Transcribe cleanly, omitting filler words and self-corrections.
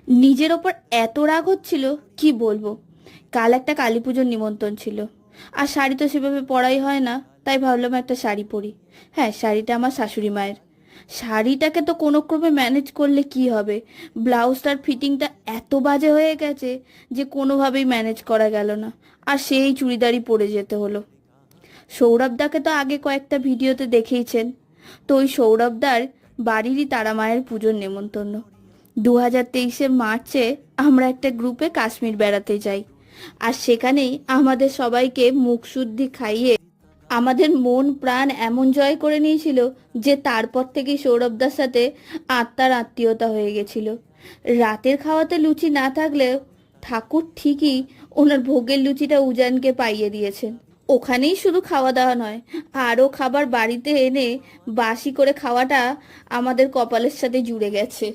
নিজের ওপর এত রাগ হচ্ছিল কি বলবো। কাল একটা কালী পুজোর নিমন্ত্রণ ছিল, আর শাড়ি তো সেভাবে পরাই হয় না, তাই ভাবলাম একটা শাড়ি পরি। হ্যাঁ, শাড়িটা আমার শাশুড়ি মায়ের। শাড়িটাকে তো কোনো ক্রমে ম্যানেজ করলে কি হবে, ব্লাউজটার ফিটিংটা এত বাজে হয়ে গেছে যে কোনোভাবেই ম্যানেজ করা গেল না, আর সেই চুড়িদারই পরে যেতে হলো। সৌরভদাকে তো আগে কয়েকটা ভিডিওতে দেখেইছেন, তো ওই সৌরভদার বাড়িরই তারা মায়ের পুজোর নেমন্তন্ন। 2023 মার্চে আমরা একটা গ্রুপে কাশ্মীর বেড়াতে যাই, আর সেখানেই আমাদের সবাইকে মুখশুদ্ধি খাইয়ে আমাদের মন প্রাণ এমন জয় করে নিয়েছিল যে তারপর থেকেই সৌরভদার সাথে আত্মার আত্মীয়তা হয়ে গেছিল। রাতের খাওয়াতে লুচি না থাকলেও ঠাকুর ঠিকই ওনার ভোগের লুচিটা উজানকে পাইয়ে দিয়েছেন। ওখানেই শুধু খাওয়া দাওয়া নয়, আরও খাবার বাড়িতে এনে বাসি করে খাওয়াটা আমাদের কপালের সাথে জুড়ে গেছে।